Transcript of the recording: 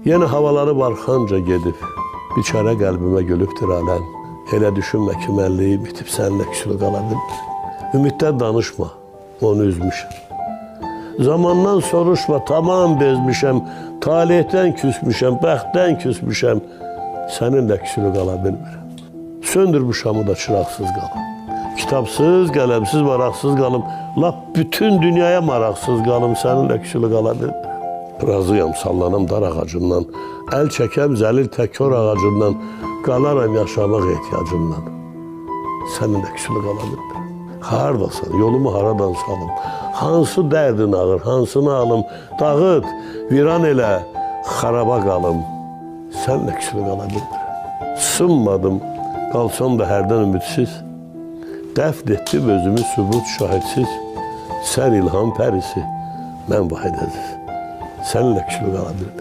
Yeni havaları barxanca gedib, biçare qəlbimə gülübdür aləm. Elə düşünmə ki, mənliyi bitib, səninlə küsülü qala bilmir. Ümiddən danışma, onu üzmüşəm. Zamandan soruşma, tamam bezmişəm, talihdən küsmüşəm, bəxtdən küsmüşəm. Səninlə küsülü qala bilmirəm. Söndür bu şamı da çıraqsız qalım. Kitabsız, qələmsiz, maraqsız qalım. Lap bütün dünyaya maraqsız qalım, səninlə küsülü qala bilmirəm. Razıyam, sallanam dar ağacından, əl çəkəm zəlil təkör ağacından, qalaram yaşamaq ehtiyacından. Səninlə küsülü qala bilmirəm. Haradasan, yolumu haradan salım, hansı dərdin ağır, hansını alım, dağıt, viran elə, xaraba qalım. Səninlə küsülü qala bilmirəm. Sınmadım, qalsam da hərdən ümidsiz, dəfn etdim özümü sübut şahidsiz. Sən ilham pərisi, mən vahid əziz. Səninlə küsülü qala bilmirəm.